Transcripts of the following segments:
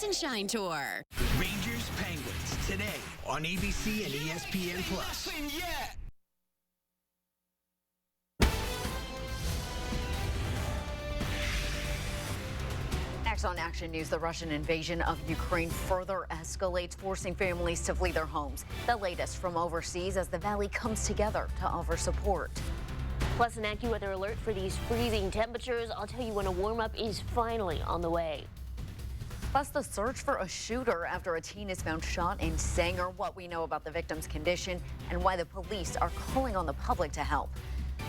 Rise and Shine Tour. Rangers Penguins today on ABC and ESPN Plus. Next on Action News, the Russian invasion of Ukraine further escalates, forcing families to flee their homes. The latest from overseas as the valley comes together to offer support. Plus, an AccuWeather alert for these freezing temperatures. I'll tell you when a warm-up is finally on the way. Plus, the search for a shooter after a teen is found shot in Sanger, what we know about the victim's condition, and why the police are calling on the public to help.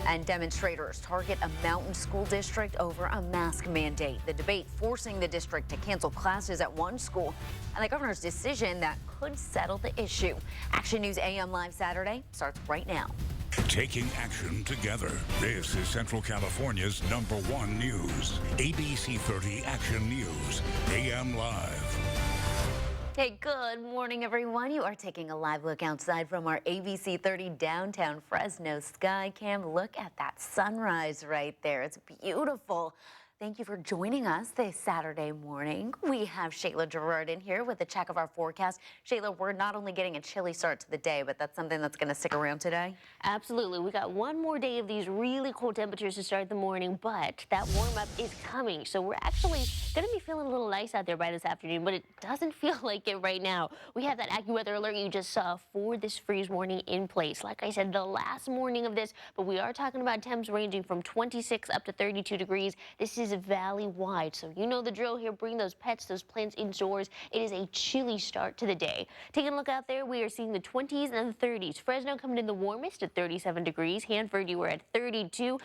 And demonstrators target a mountain school district over a mask mandate. The debate forcing the district to cancel classes at one school, and the governor's decision that could settle the issue. Action News AM Live Saturday starts right now. Taking action together. This is Central California's #1 news. ABC 30 Action News, AM Live. Hey, good morning, everyone. You are taking a live look outside from our ABC 30 downtown Fresno sky cam. Look at that sunrise right there. It's beautiful. Thank you for joining us this Saturday morning. We have Shayla Gerard in here with a check of our forecast. Shayla, we're not only getting a chilly start to the day, but that's something that's going to stick around today? Absolutely. We got one more day of these really cold temperatures to start the morning, but that warm-up is coming. So we're actually going to be feeling a little nice out there by this afternoon, but it doesn't feel like it right now. We have that AccuWeather alert you just saw for this freeze warning in place. Like I said, the last morning of this, but we are talking about temps ranging from 26 up to 32 degrees. This is valley-wide, so you know the drill here. Bring those pets, those plants indoors. It is a chilly start to the day. Taking a look out there, we are seeing the 20s and the 30s. Fresno coming in the warmest at 37 degrees. Hanford, you were at 32.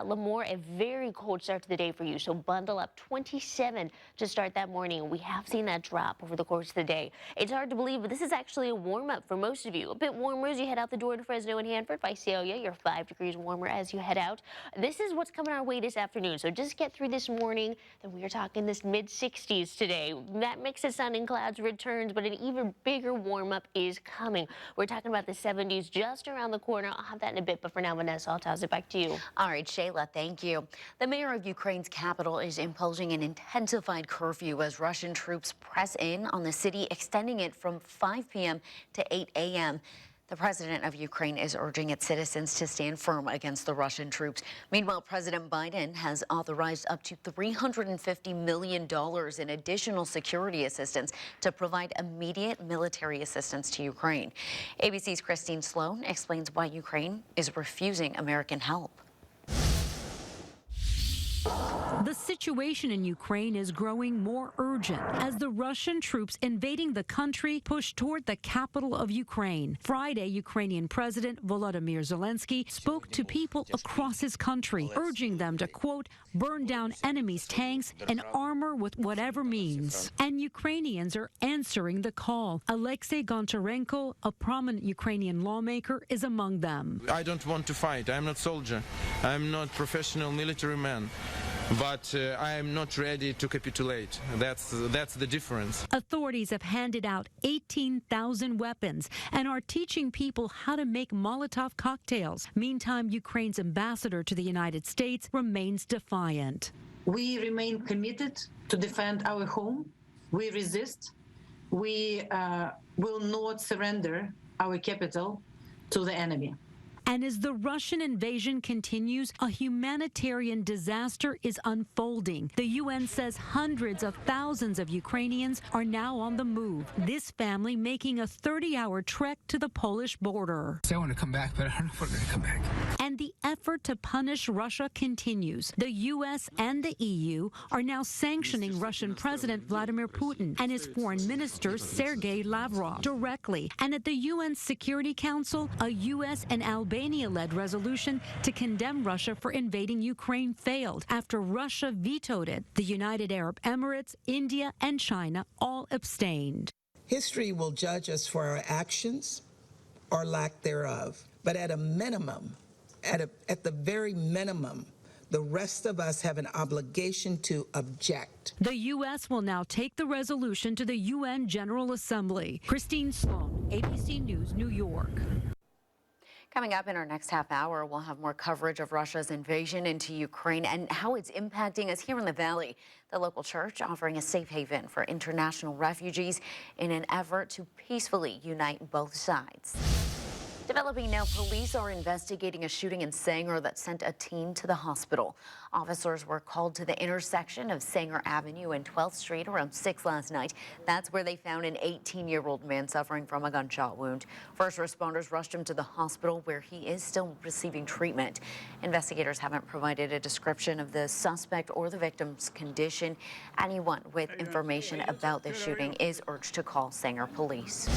Lemoore, a very cold start to the day for you, so bundle up. 27 to start that morning. We have seen that drop over the course of the day. It's hard to believe, but this is actually a warm-up for most of you. A bit warmer as you head out the door to Fresno and Hanford. Visalia, you're 5 degrees warmer as you head out. This is what's coming our way this afternoon, so just get through this morning. Then we are talking this mid-60s today. That mix of sun and clouds returns, but an even bigger warm-up is coming. We're talking about the 70s just around the corner. I'll have that in a bit, but for now, Vanessa, I'll toss it back to you. All right, Shayla, thank you. The mayor of Ukraine's capital is imposing an intensified curfew as Russian troops press in on the city, extending it from 5 p.m. to 8 a.m. The president of Ukraine is urging its citizens to stand firm against the Russian troops. Meanwhile, President Biden has authorized up to $350 million in additional security assistance to provide immediate military assistance to Ukraine. ABC's Christine Sloan explains why Ukraine is refusing American help. The situation in Ukraine is growing more urgent as the Russian troops invading the country push toward the capital of Ukraine. Friday, Ukrainian President Volodymyr Zelensky spoke to people across his country, urging them to, quote, burn down enemies' tanks and armor with whatever means. And Ukrainians are answering the call. Alexei Goncharenko, a prominent Ukrainian lawmaker, is among them. I don't want to fight. I'm not soldier. I'm not professional military man. But I am not ready to capitulate. That's the difference. Authorities have handed out 18,000 weapons and are teaching people how to make Molotov cocktails. Meantime, Ukraine's ambassador to the United States remains defiant. We remain committed to defend our home. We resist. We will not surrender our capital to the enemy. And as the Russian invasion continues, a humanitarian disaster is unfolding. The UN says hundreds of thousands of Ukrainians are now on the move. This family making a 30-hour trek to the Polish border. I want to come back, but I don't know if we're going to come back. And the effort to punish Russia continues. The U.S. and the EU are now sanctioning Russian President Vladimir Putin and his foreign minister Sergei Lavrov directly. And at the UN Security Council, a U.S. and Albania-led resolution to condemn Russia for invading Ukraine failed after Russia vetoed it. The United Arab Emirates, India, and China all abstained. History will judge us for our actions or lack thereof. But at a minimum, at the very minimum, the rest of us have an obligation to object. The U.S. will now take the resolution to the UN General Assembly. Christine Sloan, ABC News, New York. Coming up in our next half hour, we'll have more coverage of Russia's invasion into Ukraine and how it's impacting us here in the Valley. The local church offering a safe haven for international refugees in an effort to peacefully unite both sides. Developing now, police are investigating a shooting in Sanger that sent a teen to the hospital. Officers were called to the intersection of Sanger Avenue and 12th Street around 6 last night. That's where they found an 18-year-old man suffering from a gunshot wound. First responders rushed him to the hospital where he is still receiving treatment. Investigators haven't provided a description of the suspect or the victim's condition. Anyone with information about the shooting is urged to call Sanger police.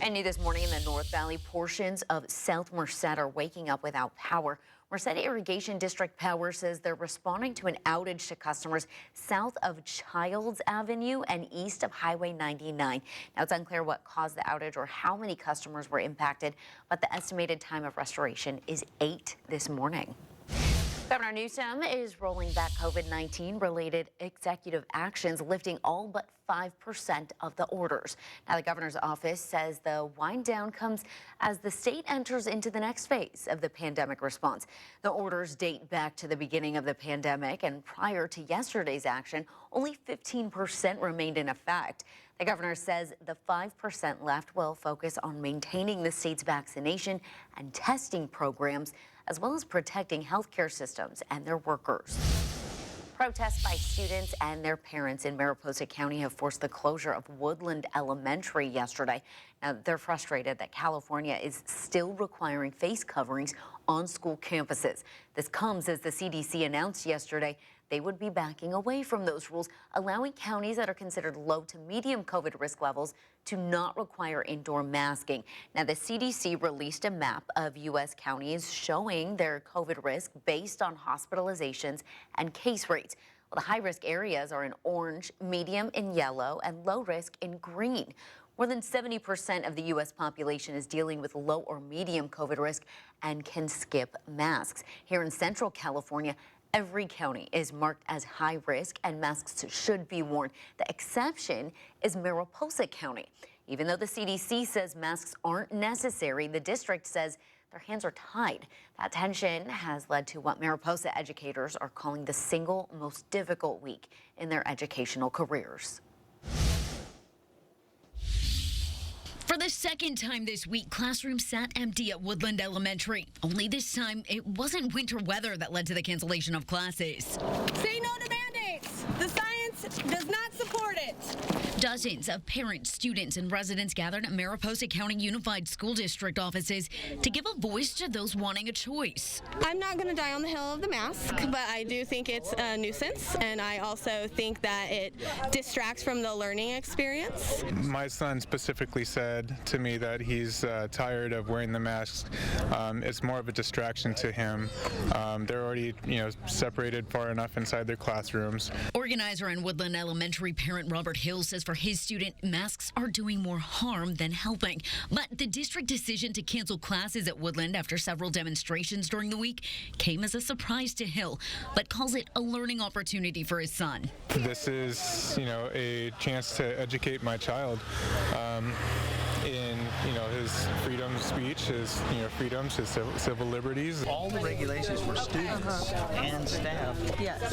And new this morning in the North Valley, portions of South Merced are waking up without power. Merced Irrigation District Power says they're responding to an outage to customers south of Childs Avenue and east of Highway 99. Now, it's unclear what caused the outage or how many customers were impacted, but the estimated time of restoration is 8 this morning. Governor Newsom is rolling back COVID-19 related executive actions, lifting all but 5% of the orders. Now, the governor's office says the wind down comes as the state enters into the next phase of the pandemic response. The orders date back to the beginning of the pandemic, and prior to yesterday's action, only 15% remained in effect. The governor says the 5% left will focus on maintaining the state's vaccination and testing programs, as well as protecting healthcare systems and their workers. Protests by students and their parents in Mariposa County have forced the closure of Woodland Elementary yesterday. Now, they're frustrated that California is still requiring face coverings on school campuses. This comes as the CDC announced yesterday they would be backing away from those rules, allowing counties that are considered low to medium COVID risk levels to not require indoor masking. Now, the CDC released a map of U.S. counties showing their COVID risk based on hospitalizations and case rates. Well, the high-risk areas are in orange, medium in yellow, and low risk in green. More than 70% of the U.S. population is dealing with low or medium COVID risk and can skip masks. Here in Central California, every county is marked as high risk and masks should be worn. The exception is Mariposa County. Even though the CDC says masks aren't necessary, the district says their hands are tied. That tension has led to what Mariposa educators are calling the single most difficult week in their educational careers. For the second time this week, classrooms sat empty at Woodland Elementary. Only this time, it wasn't winter weather that led to the cancellation of classes. Say no to mandates. The science does not support it. Dozens of parents, students, and residents gathered at Mariposa County Unified School District offices to give a voice to those wanting a choice. I'm not going to die on the hill of the mask, but I do think it's a nuisance, and I also think that it distracts from the learning experience. My son specifically said to me that he's tired of wearing the masks. It's more of a distraction to him. They're already, separated far enough inside their classrooms. Organizer in Woodland Elementary parent Robert Hill says for his student, masks are doing more harm than helping. But the district decision to cancel classes at Woodland after several demonstrations during the week came as a surprise to Hill, but calls it a learning opportunity for his son. This is, a chance to educate my child in, his freedom of speech, his, freedoms, his civil liberties. All the regulations for students and staff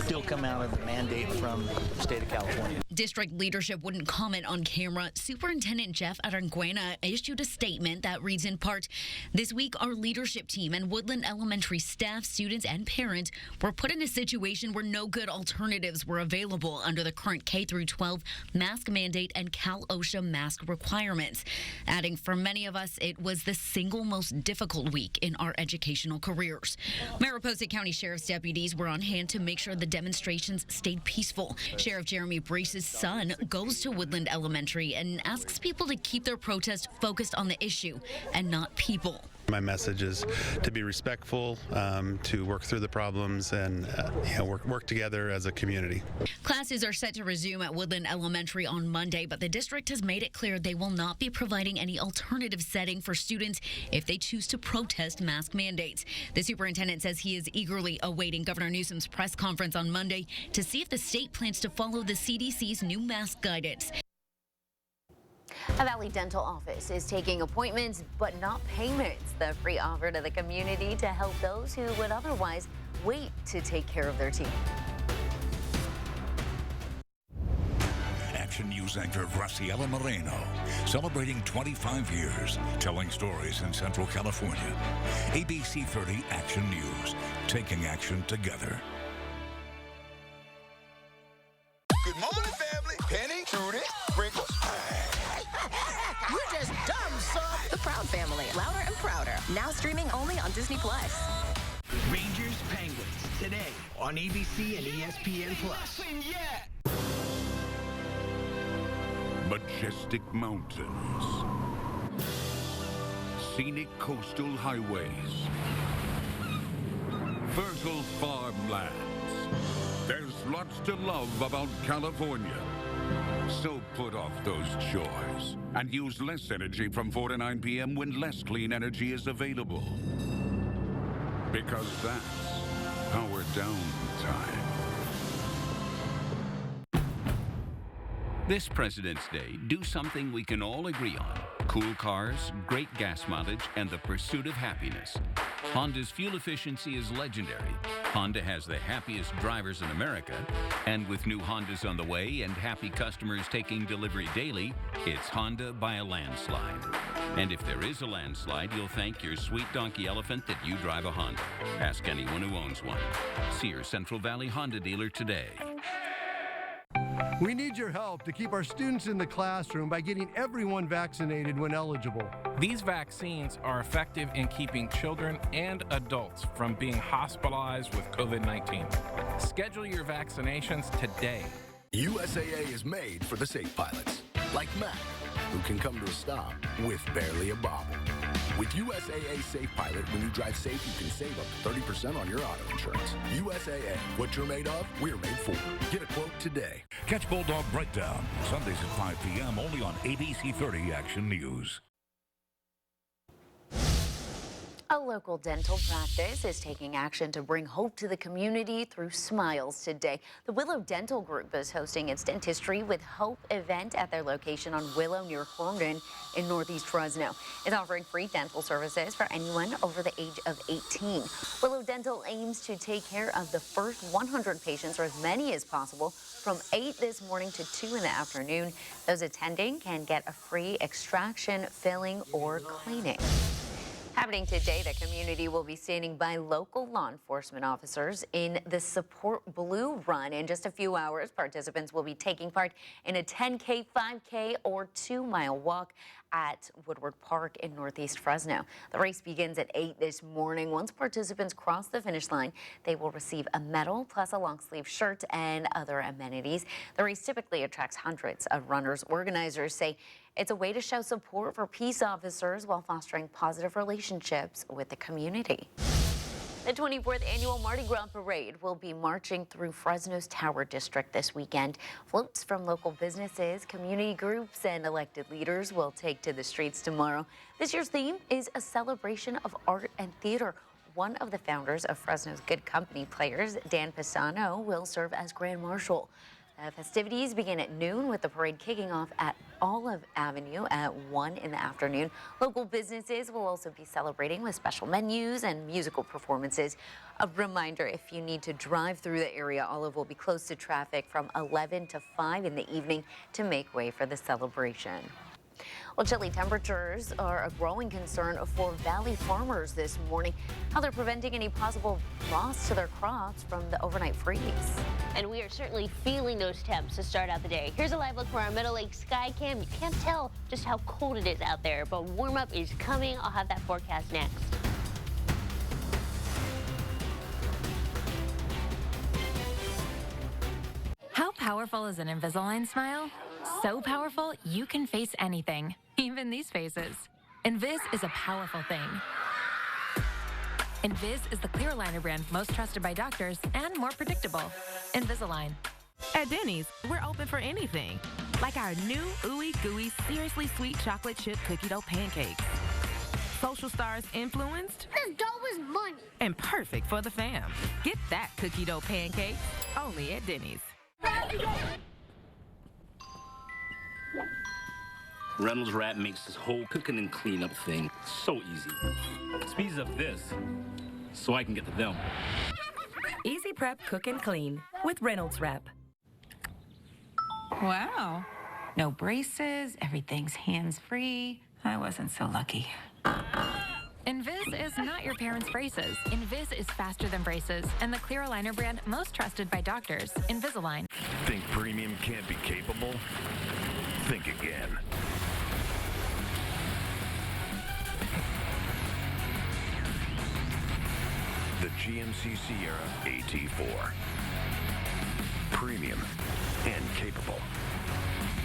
still come out of the mandate from the state of California. District leadership wouldn't comment on camera. Superintendent Jeff Aranguena issued a statement that reads in part, "This week, our leadership team and Woodland Elementary staff, students, and parents were put in a situation where no good alternatives were available under the current K-12 mask mandate and Cal OSHA mask requirements." Adding, "For many of us, it was the single most difficult week in our educational careers." Mariposa County Sheriff's deputies were on hand to make sure the demonstrations stayed peaceful. Sheriff Jeremy Breese's son goes to Woodland Elementary and asks people to keep their protest focused on the issue and not people. My message is to be respectful, to work through the problems, and work together as a community. Classes are set to resume at Woodland Elementary on Monday, but the district has made it clear they will not be providing any alternative setting for students if they choose to protest mask mandates. The superintendent says he is eagerly awaiting Governor Newsom's press conference on Monday to see if the state plans to follow the CDC's new mask guidance. A Valley Dental office is taking appointments but not payments. The free offer to the community to help those who would otherwise wait to take care of their teeth. Action News anchor Graciela Moreno, celebrating 25 years, telling stories in Central California. ABC 30 Action News, taking action together. Good morning, family. Penny, Trudy, Sprinkles. You're just dumb, son. The Proud Family, louder and prouder. Now streaming only on Disney+. Rangers Penguins today on ABC and ESPN Plus. Majestic mountains, scenic coastal highways, fertile farmlands. There's lots to love about California. So put off those chores and use less energy from 4 to 9 p.m. when less clean energy is available. Because that's power down time. This President's Day, do something we can all agree on. Cool cars, great gas mileage, and the pursuit of happiness. Honda's fuel efficiency is legendary. Honda has the happiest drivers in America. And with new Hondas on the way and happy customers taking delivery daily, it's Honda by a landslide. And if there is a landslide, you'll thank your sweet donkey elephant that you drive a Honda. Ask anyone who owns one. See your Central Valley Honda dealer today. We need your help to keep our students in the classroom by getting everyone vaccinated when eligible. These vaccines are effective in keeping children and adults from being hospitalized with COVID-19. Schedule your vaccinations today. USAA is made for the safe pilots, like Matt, who can come to a stop with barely a bobble. With USAA Safe Pilot, when you drive safe, you can save up to 30% on your auto insurance. USAA, what you're made of, we're made for. Get a quote today. Catch Bulldog Breakdown, Sundays at 5 p.m. only on ABC 30 Action News. A local dental practice is taking action to bring hope to the community through smiles today. The Willow Dental Group is hosting its Dentistry with Hope event at their location on Willow near Herndon in Northeast Fresno. It's offering free dental services for anyone over the age of 18. Willow Dental aims to take care of the first 100 patients, or as many as possible, from 8 this morning to 2 in the afternoon. Those attending can get a free extraction, filling, or cleaning. Happening today, the community will be standing by local law enforcement officers in the Support Blue Run. In just a few hours, participants will be taking part in a 10K, 5K, or 2-mile walk at Woodward Park in Northeast Fresno. The race begins at 8 this morning. Once participants cross the finish line, they will receive a medal plus a long-sleeve shirt and other amenities. The race typically attracts hundreds of runners. Organizers say it's a way to show support for peace officers while fostering positive relationships with the community. The 24th Annual Mardi Gras Parade will be marching through Fresno's Tower District this weekend. Floats from local businesses, community groups, and elected leaders will take to the streets tomorrow. This year's theme is a celebration of art and theater. One of the founders of Fresno's Good Company Players, Dan Pisano, will serve as Grand Marshal. The festivities begin at noon, with the parade kicking off at Olive Avenue at 1 in the afternoon. Local businesses will also be celebrating with special menus and musical performances. A reminder, if you need to drive through the area, Olive will be closed to traffic from 11 to 5 in the evening to make way for the celebration. Well, chilly temperatures are a growing concern for valley farmers this morning. How they're preventing any possible loss to their crops from the overnight freeze. And we are certainly feeling those temps to start out the day. Here's a live look for our Middle Lake sky cam. You can't tell just how cold it is out there, but warm up is coming. I'll have that forecast next. How powerful is an Invisalign smile? So powerful, you can face anything, even these faces. Invis is a powerful thing. Invis is the clear aligner brand most trusted by doctors and more predictable. Invisalign. At Denny's, we're open for anything. Like our new ooey gooey, seriously sweet chocolate chip cookie dough pancakes. Social stars influenced. This dough is money. And perfect for the fam. Get that cookie dough pancake only at Denny's. Reynolds Wrap makes this whole cooking and cleanup thing so easy. It speeds up this so I can get to them. Easy prep, cook, and clean with Reynolds Wrap. Wow. No braces, everything's hands-free. I wasn't so lucky. Invis is not your parents' braces. Invis is faster than braces, and the clear aligner brand most trusted by doctors, Invisalign. Think premium can't be capable? Think again. The GMC Sierra AT4. Premium and capable.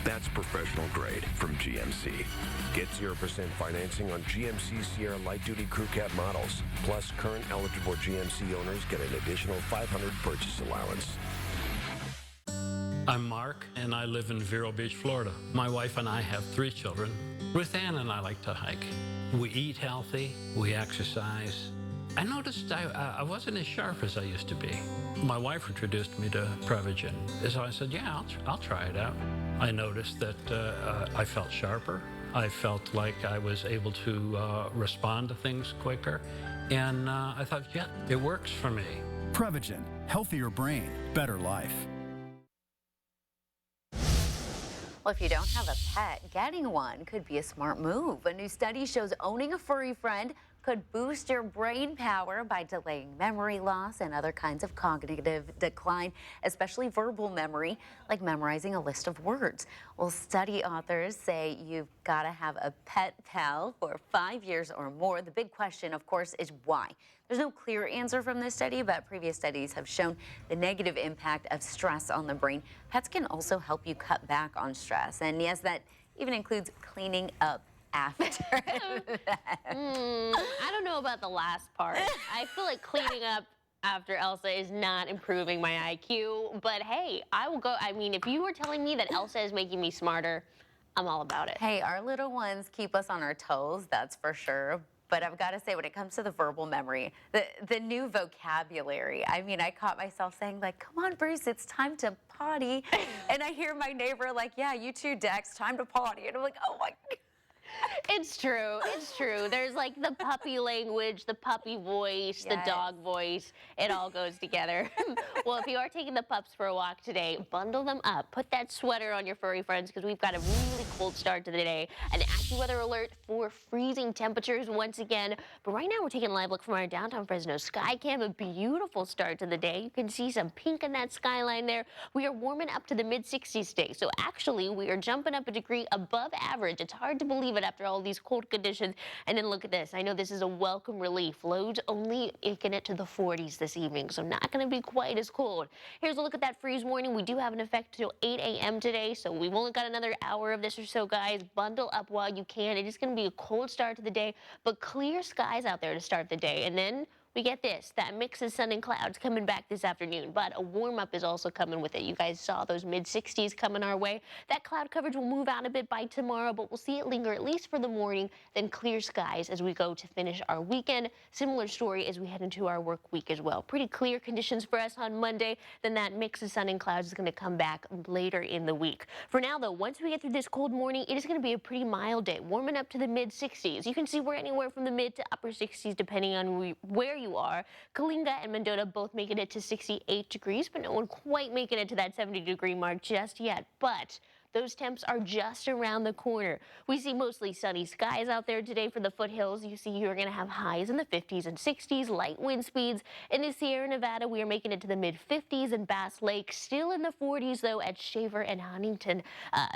That's professional grade from GMC. Get 0% financing on GMC Sierra light-duty crew cab models. Plus, current eligible GMC owners get an additional $500 purchase allowance. I'm Mark, and I live in Vero Beach, Florida. My wife and I have 3 children. Ruth Ann and I like to hike. We eat healthy, we exercise. I noticed I wasn't as sharp as I used to be. My wife introduced me to Prevagen, so I said, yeah, I'll try it out. I noticed that I felt sharper. I felt like I was able to respond to things quicker. And I thought, yeah, it works for me. Prevagen, healthier brain, better life. Well, if you don't have a pet, getting one could be a smart move. A new study shows owning a furry friend could boost your brain power by delaying memory loss and other kinds of cognitive decline, especially verbal memory, like memorizing a list of words. Well, study authors say you've got to have a pet pal for 5 years or more. The big question, of course, is why? There's no clear answer from this study, but previous studies have shown the negative impact of stress on the brain. Pets can also help you cut back on stress. And yes, that even includes cleaning up after that. I don't know about the last part. I feel like cleaning up after Elsa is not improving my IQ, but hey, I will go. I mean, if you were telling me that Elsa is making me smarter, I'm all about it. Hey, our little ones keep us on our toes, that's for sure. But I've got to say, when it comes to the verbal memory, the new vocabulary, I mean, I caught myself saying, like, come on, Bruce, it's time to potty. And I hear my neighbor like, yeah, you too, Dex, time to potty. And I'm like, oh my God. It's true. It's true. There's like the puppy language, the puppy voice, the dog voice. It all goes together. Well, if you are taking the pups for a walk today, bundle them up. Put that sweater on your furry friends because we've got a really cold start to the day. An AccuWeather alert for freezing temperatures once again. But right now we're taking a live look from our downtown Fresno sky cam. A beautiful start to the day. You can see some pink in that skyline there. We are warming up to the mid-60s today. So actually we are jumping up a degree above average. It's hard to believe it after all these cold conditions. And then look at this. I know this is a welcome relief. Lows only making it to the 40s this evening, so not going to be quite as cold. Here's a look at that freeze warning. We do have an effect till 8 a.m. today, so we've only got another hour of this or so, guys. Bundle up while you can. It is going to be a cold start to the day, but clear skies out there to start the day. And then we get this, that mix of sun and clouds coming back this afternoon, but a warm-up is also coming with it. You guys saw those mid-60s coming our way. That cloud coverage will move out a bit by tomorrow, but we'll see it linger at least for the morning, then clear skies as we go to finish our weekend. Similar story as we head into our work week as well. Pretty clear conditions for us on Monday, then that mix of sun and clouds is going to come back later in the week. For now, though, once we get through this cold morning, it is going to be a pretty mild day, warming up to the mid-60s. You can see we're anywhere from the mid to upper 60s depending on where you are. Kalinga and Mendota both making it to 68 degrees, but no one quite making it to that 70-degree mark just yet. But those temps are just around the corner. We see mostly sunny skies out there today for the foothills. You see you're going to have highs in the 50s and 60s, light wind speeds. In the Sierra Nevada, we are making it to the mid-50s in Bass Lake. Still in the 40s, though, at Shaver and Huntington.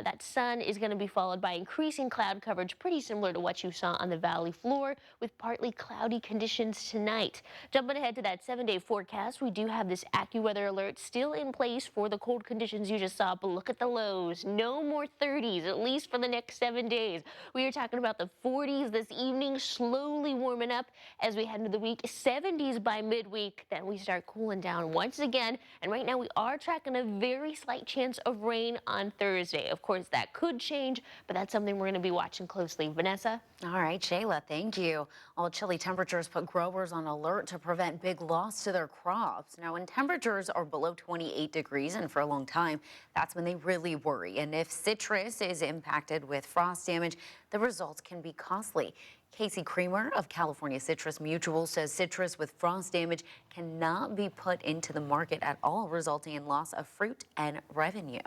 That sun is going to be followed by increasing cloud coverage, pretty similar to what you saw on the valley floor, with partly cloudy conditions tonight. Jumping ahead to that 7-day forecast, we do have this AccuWeather alert still in place for the cold conditions you just saw, but look at the lows. No more 30s, at least for the next 7 days. We are talking about the 40s this evening, slowly warming up as we head into the week. 70s by midweek, then we start cooling down once again. And right now we are tracking a very slight chance of rain on Thursday. Of course, that could change, but that's something we're going to be watching closely. Vanessa? All right, Shayla, thank you. All chilly temperatures put growers on alert to prevent big loss to their crops. Now, when temperatures are below 28 degrees and for a long time, that's when they really worry. And And if citrus is impacted with frost damage, the results can be costly. Casey Creamer of California Citrus Mutual says citrus with frost damage cannot be put into the market at all, resulting in loss of fruit and revenue.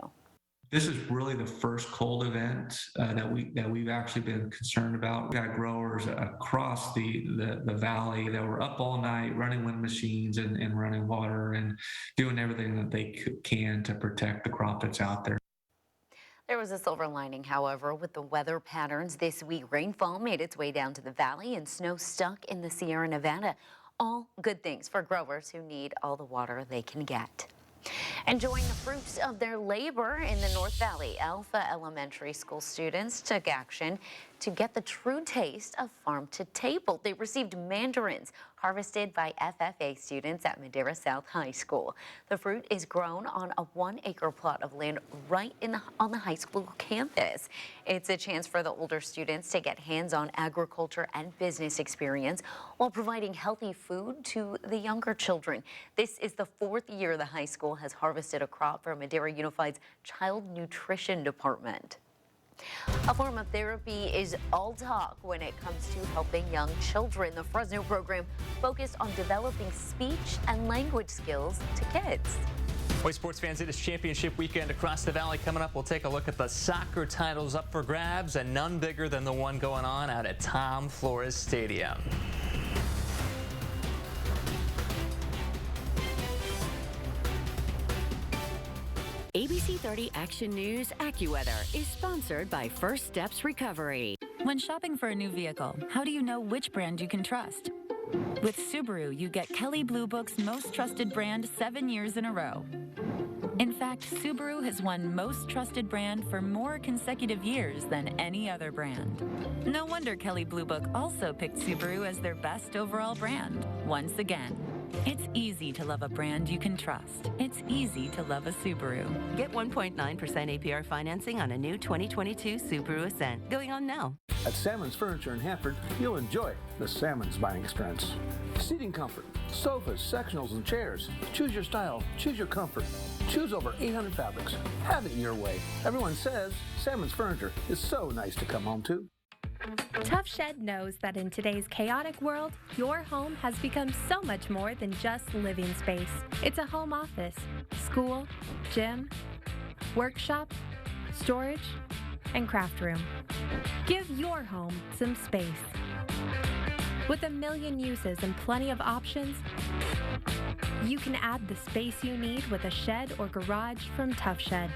This is really the first cold event that we've actually been concerned about. We got growers across the valley that were up all night running wind machines and running water and doing everything that they can to protect the crop that's out there. There was a silver lining, however, with the weather patterns this week. Rainfall made its way down to the valley and snow stuck in the Sierra Nevada. All good things for growers who need all the water they can get. Enjoying the fruits of their labor in the North Valley, Alpha Elementary School students took action to get the true taste of farm to table. They received mandarins harvested by FFA students at Madera South High School. The fruit is grown on a 1-acre plot of land right on the high school campus. It's a chance for the older students to get hands-on agriculture and business experience while providing healthy food to the younger children. This is the 4th year the high school has harvested a crop for Madera Unified's Child Nutrition Department. A form of therapy is all talk when it comes to helping young children. The Fresno program focused on developing speech and language skills to kids. Boy, sports fans, it is championship weekend across the valley. Coming up, we'll take a look at the soccer titles up for grabs, and none bigger than the one going on out at Tom Flores Stadium. ABC 30 Action News AccuWeather is sponsored by First Steps Recovery. When shopping for a new vehicle, how do you know which brand you can trust? With Subaru, you get Kelley Blue Book's most trusted brand 7 years in a row. In fact, Subaru has won most trusted brand for more consecutive years than any other brand. No wonder Kelley Blue Book also picked Subaru as their best overall brand. Once again, it's easy to love a brand you can trust. It's easy to love a Subaru. Get 1.9% APR financing on a new 2022 Subaru Ascent. Going on now. At Salmon's Furniture in Hanford, you'll enjoy the Salmon's buying experience. Seating comfort, sofas, sectionals, and chairs. Choose your style, choose your comfort. Choose over 800 fabrics. Have it your way. Everyone says Salmon's Furniture is so nice to come home to. Tough Shed knows that in today's chaotic world, your home has become so much more than just living space. It's a home office, school, gym, workshop, storage, and craft room. Give your home some space. With a million uses and plenty of options, you can add the space you need with a shed or garage from Tough Shed.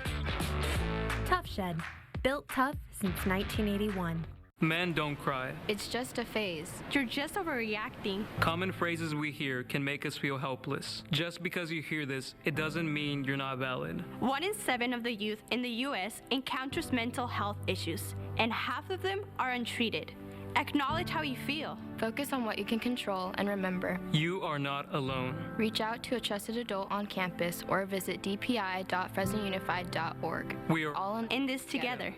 Tough Shed, built tough since 1981. Men don't cry. It's just a phase. You're just overreacting. Common phrases we hear can make us feel helpless. Just because you hear this, it doesn't mean you're not valid. 1 in 7 of the youth in the U.S. encounters mental health issues, and half of them are untreated. Acknowledge how you feel. Focus on what you can control, and remember, you are not alone. Reach out to a trusted adult on campus or visit dpi.fresnounified.org. We are all in this together.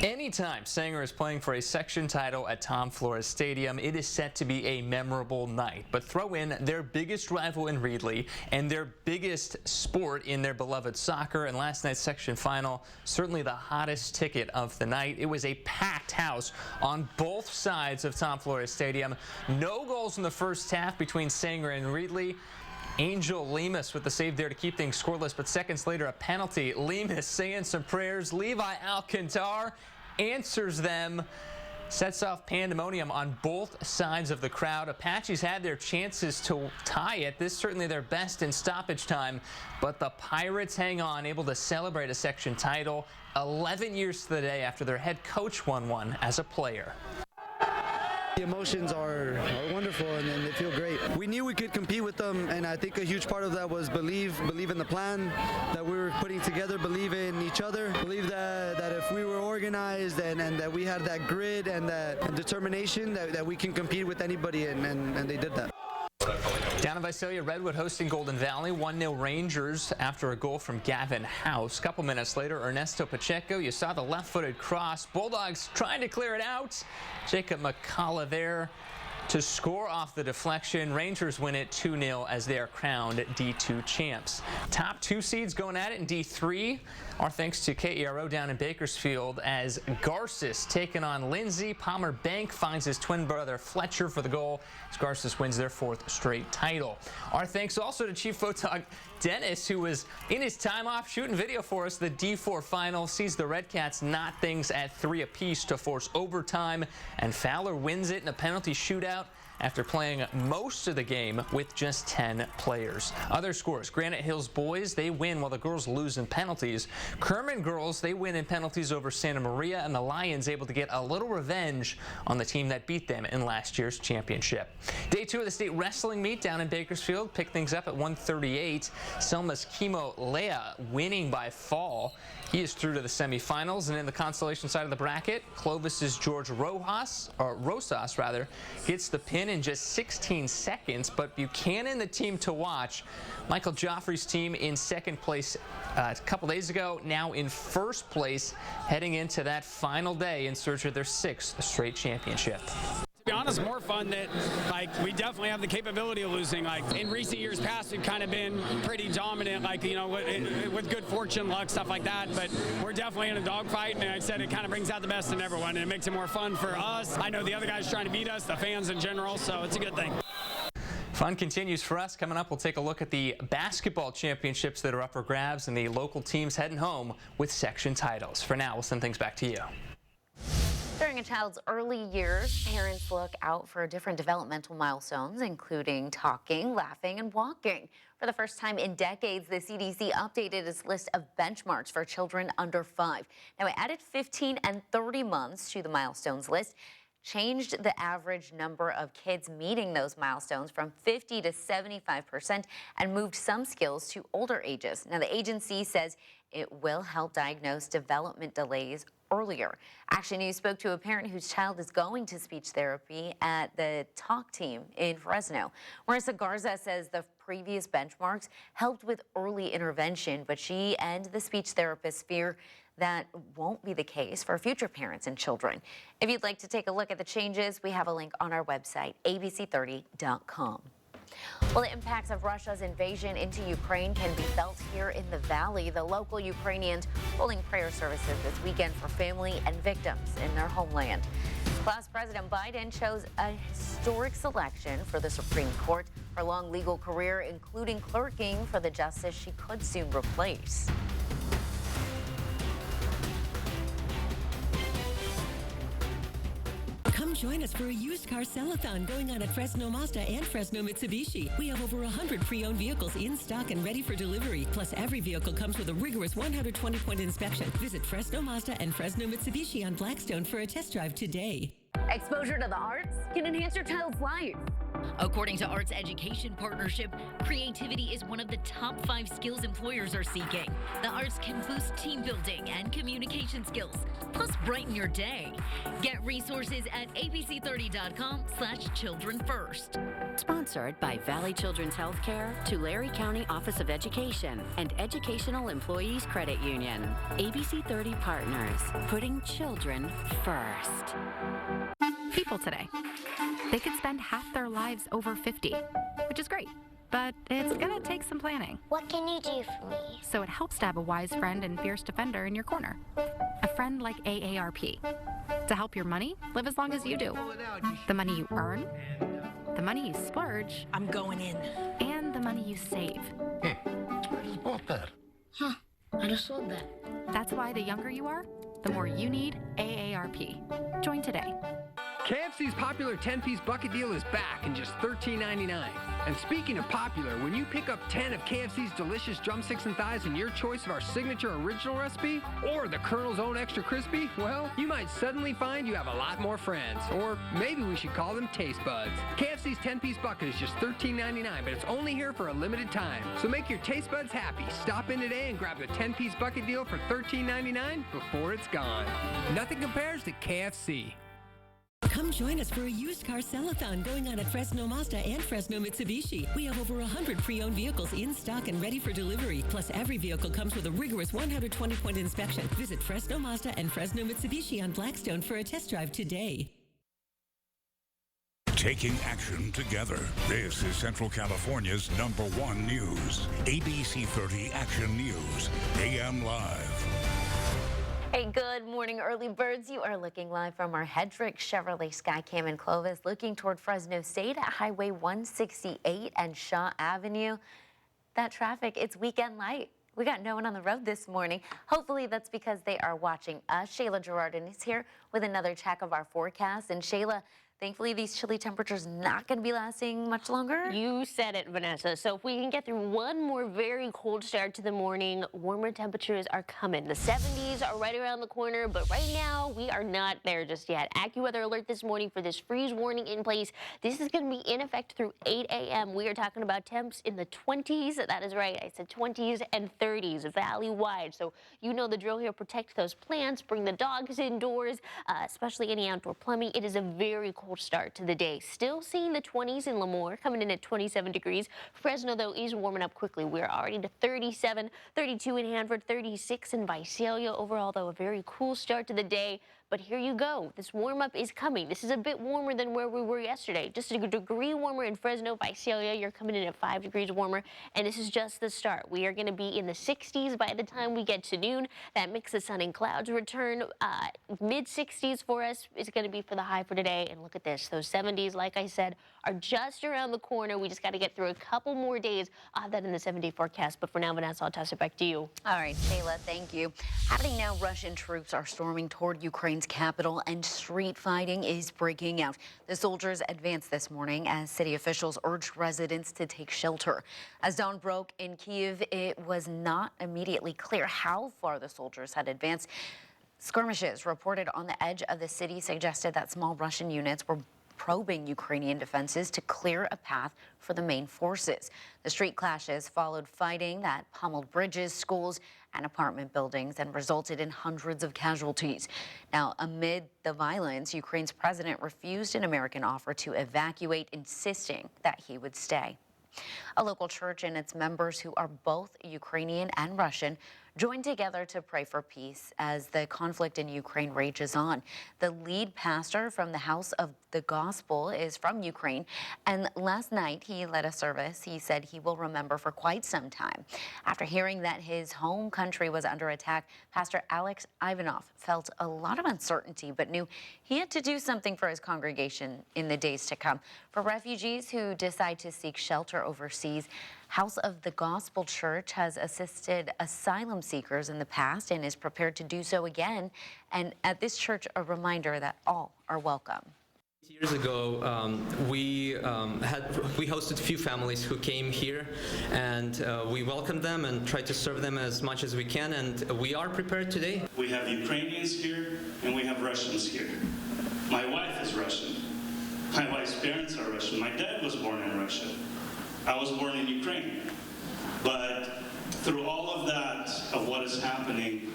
Anytime Sanger is playing for a section title at Tom Flores Stadium, it is set to be a memorable night. But throw in their biggest rival in Reedley and their biggest sport in their beloved soccer, and last night's section final, certainly the hottest ticket of the night. It was a packed house on both sides of Tom Flores Stadium. No goals in the first half between Sanger and Reedley. Angel Lemus with the save there to keep things scoreless, but seconds later a penalty. Lemus saying some prayers. Levi Alcantar answers them, sets off pandemonium on both sides of the crowd. Apaches had their chances to tie it. This is certainly their best in stoppage time, but the Pirates hang on, able to celebrate a section title 11 years to the day after their head coach won one as a player. The emotions are wonderful, and they feel great. We knew we could compete with them, and I think a huge part of that was believe in the plan that we were putting together, believe in each other, believe that if we were organized and that we had that grit and that determination that we can compete with anybody, and they did that. Down in Visalia, Redwood hosting Golden Valley, 1-0 Rangers after a goal from Gavin House. A couple minutes later, Ernesto Pacheco, you saw the left-footed cross. Bulldogs trying to clear it out. Jacob McCullough there to score off the deflection. Rangers win it 2-0 as they are crowned D2 champs. Top 2 seeds going at it in D3. Our thanks to KERO down in Bakersfield as Garces taking on Lindsay. Palmer Bank finds his twin brother Fletcher for the goal as Garces wins their 4th straight title. Our thanks also to Chief Photog Dennis, who was in his time off shooting video for us. The D4 final sees the Red Cats knot things at 3 apiece to force overtime, and Fowler wins it in a penalty shootout after playing most of the game with just 10 players. Other scores, Granite Hills boys, they win while the girls lose in penalties. Kerman girls, they win in penalties over Santa Maria, and the Lions able to get a little revenge on the team that beat them in last year's championship. Day 2 of the state wrestling meet down in Bakersfield picked things up at 1:38. Selma's Kimo Lea winning by fall. He is through to the semifinals, and in the consolation side of the bracket, Clovis's George Rosas gets the pin in just 16 seconds, but Buchanan, the team to watch. Michael Joffrey's team in 2nd place a couple days ago, now in 1st place, heading into that final day in search of their 6th straight championship. To be honest, more fun that, we definitely have the capability of losing. In recent years past, we've kind of been pretty dominant, with good fortune, luck, stuff like that. But we're definitely in a dogfight, and like I said, it kind of brings out the best in everyone, and it makes it more fun for us. I know the other guys trying to beat us, the fans in general, so it's a good thing. Fun continues for us. Coming up, we'll take a look at the basketball championships that are up for grabs and the local teams heading home with section titles. For now, we'll send things back to you. During a child's early years, parents look out for different developmental milestones, including talking, laughing, and walking. For the first time in decades, the CDC updated its list of benchmarks for children under 5. Now, it added 15 and 30 months to the milestones list, changed the average number of kids meeting those milestones from 50 to 75%, and moved some skills to older ages. Now, the agency says it will help diagnose development delays earlier. Action News spoke to a parent whose child is going to speech therapy at the Talk team in Fresno. Marissa Garza says the previous benchmarks helped with early intervention, but she and the speech therapist fear that won't be the case for future parents and children. If you'd like to take a look at the changes, we have a link on our website, abc30.com. Well, the impacts of Russia's invasion into Ukraine can be felt here in the Valley. The local Ukrainians holding prayer services this weekend for family and victims in their homeland. Plus, President Biden chose a historic selection for the Supreme Court. Her long legal career, including clerking for the justice she could soon replace. Come join us for a used car sell-a-thon going on at Fresno Mazda and Fresno Mitsubishi. We have over 100 pre-owned vehicles in stock and ready for delivery. Plus, every vehicle comes with a rigorous 120-point inspection. Visit Fresno Mazda and Fresno Mitsubishi on Blackstone for a test drive today. Exposure to the arts can enhance your child's life. According to Arts Education Partnership, creativity is one of the top 5 skills employers are seeking. The arts can boost team building and communication skills, plus brighten your day. Get resources at abc30.com/childrenfirst. Sponsored by Valley Children's Healthcare, Tulare County Office of Education, and Educational Employees Credit Union. ABC 30 Partners, putting children first. People today, they could spend half their lives over 50, which is great, but it's gonna take some planning. What can you do for me? So it helps to have a wise friend and fierce defender in your corner. A friend like AARP, to help your money live as long as you do. The money you earn, the money you splurge, I'm going in, and the money you save. I just bought that. Huh, I just sold that. That's why the younger you are, the more you need AARP. Join today. KFC's popular 10-piece bucket deal is back in just $13.99. And speaking of popular, when you pick up 10 of KFC's delicious drumsticks and thighs in your choice of our signature original recipe or the Colonel's own extra crispy, well, you might suddenly find you have a lot more friends. Or maybe we should call them taste buds. KFC's 10-piece bucket is just $13.99, but it's only here for a limited time. So make your taste buds happy. Stop in today and grab the 10-piece bucket deal for $13.99 before it's gone. Nothing compares to KFC. Come join us for a used car sell-a-thon going on at Fresno Mazda and Fresno Mitsubishi. We have over 100 pre-owned vehicles in stock and ready for delivery. Plus, every vehicle comes with a rigorous 120-point inspection. Visit Fresno Mazda and Fresno Mitsubishi on Blackstone for a test drive today. Taking action together. This is Central California's #1 news. ABC 30 Action News. AM Live. Hey, good morning, early birds. You are looking live from our Hedrick Chevrolet Skycam in Clovis, looking toward Fresno State at Highway 168 and Shaw Avenue. That traffic, it's weekend light. We got no one on the road this morning. Hopefully that's because they are watching us. Shayla Girardin is here with another check of our forecast. And Shayla, thankfully, these chilly temperatures not going to be lasting much longer. You said it, Vanessa. So if we can get through one more very cold start to the morning, warmer temperatures are coming. The 70s are right around the corner, but right now we are not there just yet. AccuWeather alert this morning for this freeze warning in place. This is going to be in effect through 8 a.m. We are talking about temps in the 20s. That is right. I said 20s and 30s, valley-wide. So you know the drill here. Protect those plants. Bring the dogs indoors, especially any outdoor plumbing. It is a very cold start to the day. Still seeing the 20s in Lemoore, coming in at 27 degrees. Fresno, though, is warming up quickly. We're already to 37, 32 in Hanford, 36 in Visalia. Overall, though, a very cool start to the day. But here you go. This warm-up is coming. This is a bit warmer than where we were yesterday. Just a degree warmer in Fresno. Visalia, you're coming in at 5 degrees warmer. And this is just the start. We are going to be in the 60s by the time we get to noon. That mix of sun and clouds return. Mid-60s for us is going to be for the high for today. And look at this. Those 70s, like I said, are just around the corner. We just got to get through a couple more days. I'll have that in the 7-day forecast. But for now, Vanessa, I'll toss it back to you. All right, Shayla, thank you. Happening now, Russian troops are storming toward Ukraine's capital, and street fighting is breaking out. The soldiers advanced this morning as city officials urged residents to take shelter. As dawn broke in Kyiv, it was not immediately clear how far the soldiers had advanced. Skirmishes reported on the edge of the city suggested that small Russian units were probing Ukrainian defenses to clear a path for the main forces. The street clashes followed fighting that pummeled bridges, schools, and apartment buildings and resulted in hundreds of casualties. Now, amid the violence, Ukraine's president refused an American offer to evacuate, insisting that he would stay. A local church and its members, who are both Ukrainian and Russian, joined together to pray for peace as the conflict in Ukraine rages on. The lead pastor from the House of the Gospel is from Ukraine, and last night he led a service he said he will remember for quite some time. After hearing that his home country was under attack, Pastor Alex Ivanov felt a lot of uncertainty, but knew he had to do something for his congregation in the days to come. For refugees who decide to seek shelter overseas, House of the Gospel Church has assisted asylum seekers in the past and is prepared to do so again. And at this church, a reminder that all are welcome. Years ago, we hosted a few families who came here, and we welcomed them and tried to serve them as much as we can, and we are prepared today. We have Ukrainians here, and we have Russians here. My wife is Russian. My wife's parents are Russian. My dad was born in Russia. I was born in Ukraine. But through all of that, of what is happening,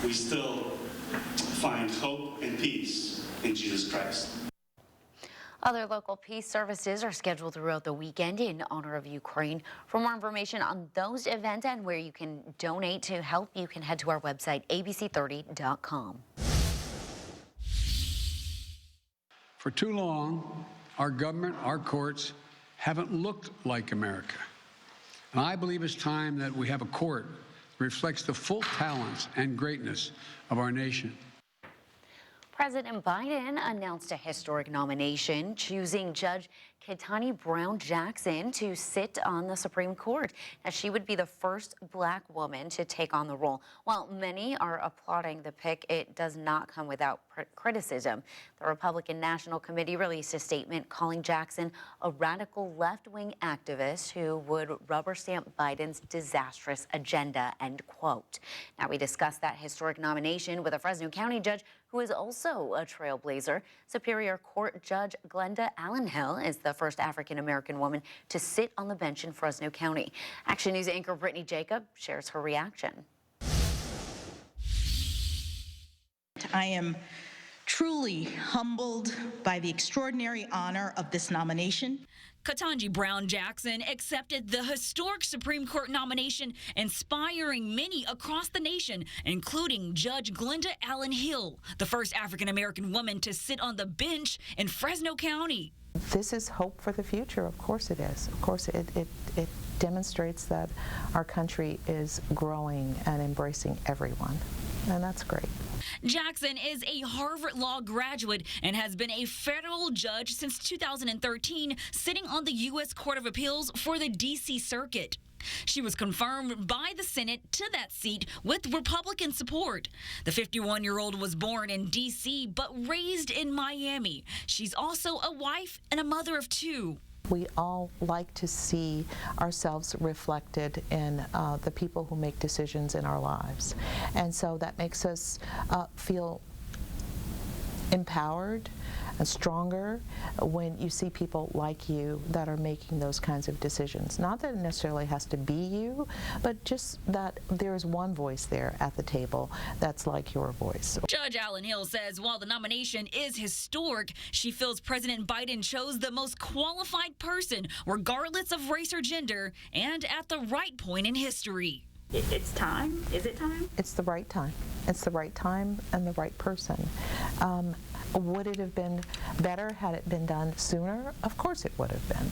we still find hope and peace in Jesus Christ. Other local peace services are scheduled throughout the weekend in honor of Ukraine. For more information on those events and where you can donate to help, you can head to our website, abc30.com. For too long, our government, our courts, haven't looked like America. And I believe it's time that we have a court that reflects the full talents and greatness of our nation. President Biden announced a historic nomination, choosing Judge Ketanji Brown Jackson to sit on the Supreme Court. Now, she would be the first Black woman to take on the role. While many are applauding the pick, it does not come without criticism. The Republican National Committee released a statement calling Jackson a radical left-wing activist who would rubber stamp Biden's disastrous agenda, end quote. Now, we discussed that historic nomination with a Fresno County judge who is also a trailblazer. Superior Court Judge Glenda Allenhill is the first African-American woman to sit on the bench in Fresno County. Action News anchor Brittany Jacob shares her reaction. I am truly humbled by the extraordinary honor of this nomination. Ketanji Brown Jackson accepted the historic Supreme Court nomination, inspiring many across the nation, including Judge Glenda Allenhill, the first African-American woman to sit on the bench in Fresno County. This is hope for the future. Of course it is. Of course it demonstrates that our country is growing and embracing everyone, and that's great. Jackson is a Harvard Law graduate and has been a federal judge since 2013, sitting on the U.S. Court of Appeals for the D.C. Circuit. She was confirmed by the Senate to that seat with Republican support. The 51-year-old was born in D.C. but raised in Miami. She's also a wife and a mother of two. We all like to see ourselves reflected in the people who make decisions in our lives. And so that makes us feel empowered and stronger when you see people like you that are making those kinds of decisions. Not that it necessarily has to be you, but just that there's one voice there at the table that's like your voice. Judge Allenhill says while the nomination is historic, she feels President Biden chose the most qualified person, regardless of race or gender, and at the right point in history. It's time? Is it time? It's the right time. It's the right time and the right person. Would it have been better had it been done sooner? Of course it would have been.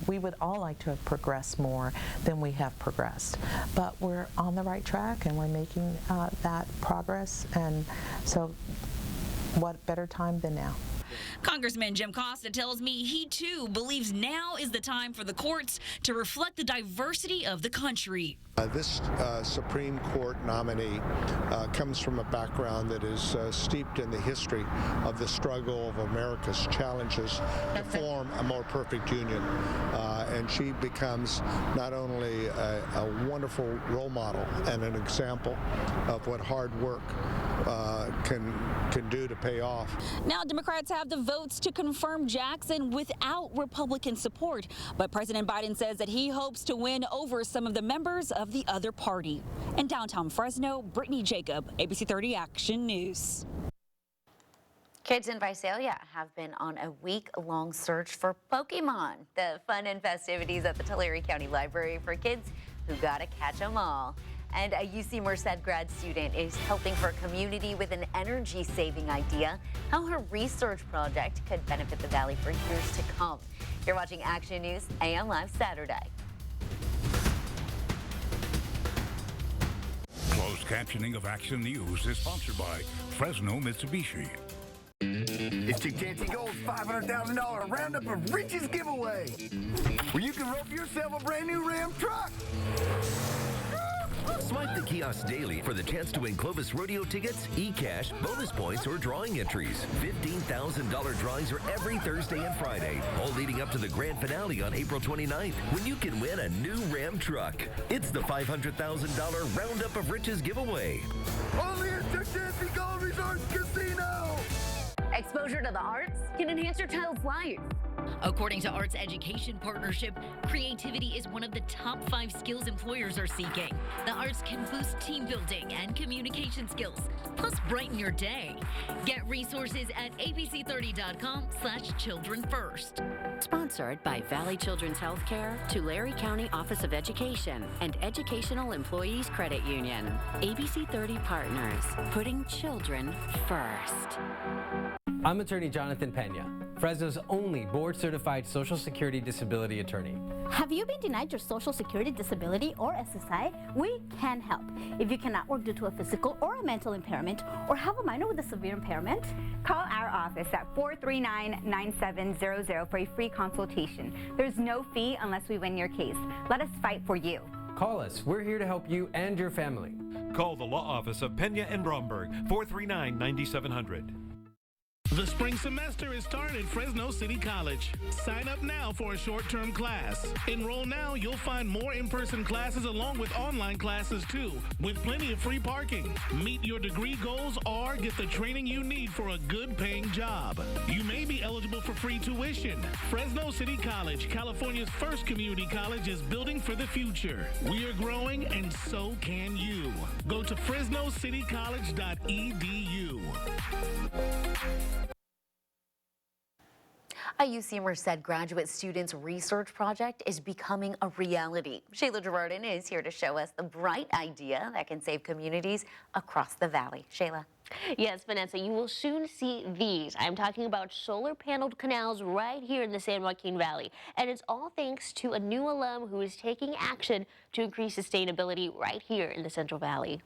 We would all like to have progressed more than we have progressed. But we're on the right track and we're making that progress. And so what better time than now? Congressman Jim Costa tells me he, too, believes now is the time for the courts to reflect the diversity of the country. This Supreme Court nominee comes from a background that is steeped in the history of the struggle of America's challenges to form a more perfect union. And she becomes not only a wonderful role model and an example of what hard work can do to pay off. Now Democrats have the votes to confirm Jackson without Republican support, but President Biden says that he hopes to win over some of the members of the other party. In downtown Fresno, Brittany Jacob, ABC 30 Action News. Kids in Visalia have been on a week-long search for Pokemon. The fun and festivities at the Tulare County Library for kids who gotta catch them all. And a UC Merced grad student is helping her community with an energy-saving idea, how her research project could benefit the Valley for years to come. You're watching Action News, AM Live Saturday. Closed captioning of Action News is sponsored by Fresno Mitsubishi. It's your chance to gold's $500,000 Roundup of Riches giveaway, where you can rope yourself a brand new Ram truck. Swipe the kiosk daily for the chance to win Clovis Rodeo tickets, e-cash, bonus points, or drawing entries. $15,000 drawings are every Thursday and Friday, all leading up to the grand finale on April 29th, when you can win a new Ram truck. It's the $500,000 Roundup of Riches giveaway. Only at Chancey Gold Resort Casino. Exposure to the arts can enhance your child's life. According to Arts Education Partnership, creativity is one of the top 5 skills employers are seeking. The arts can boost team building and communication skills, plus brighten your day. Get resources at abc30.com/childrenfirst. Sponsored by Valley Children's Healthcare, Tulare County Office of Education, and Educational Employees Credit Union. ABC 30 Partners, putting children first. I'm attorney Jonathan Pena, Fresno's only board board-certified Social Security disability attorney. Have you been denied your Social Security disability or SSI? We can help. If you cannot work due to a physical or a mental impairment or have a minor with a severe impairment, call our office at 439-9700 for a free consultation. There's no fee unless we win your case. Let us fight for you. Call us. We're here to help you and your family. Call the law office of Pena and Bromberg, 439-9700. The spring semester is starting at Fresno City College. Sign up now for a short-term class. Enroll now, you'll find more in-person classes along with online classes too, with plenty of free parking. Meet your degree goals or get the training you need for a good-paying job. You may be eligible for free tuition. Fresno City College, California's first community college, is building for the future. We are growing, and so can you. Go to fresnocitycollege.edu. A UC Merced graduate students' research project is becoming a reality. Shayla Gerardin is here to show us the bright idea that can save communities across the valley. Shayla. Yes, Vanessa, you will soon see these. I'm talking about solar-paneled canals right here in the San Joaquin Valley. And it's all thanks to a new alum who is taking action to increase sustainability right here in the Central Valley.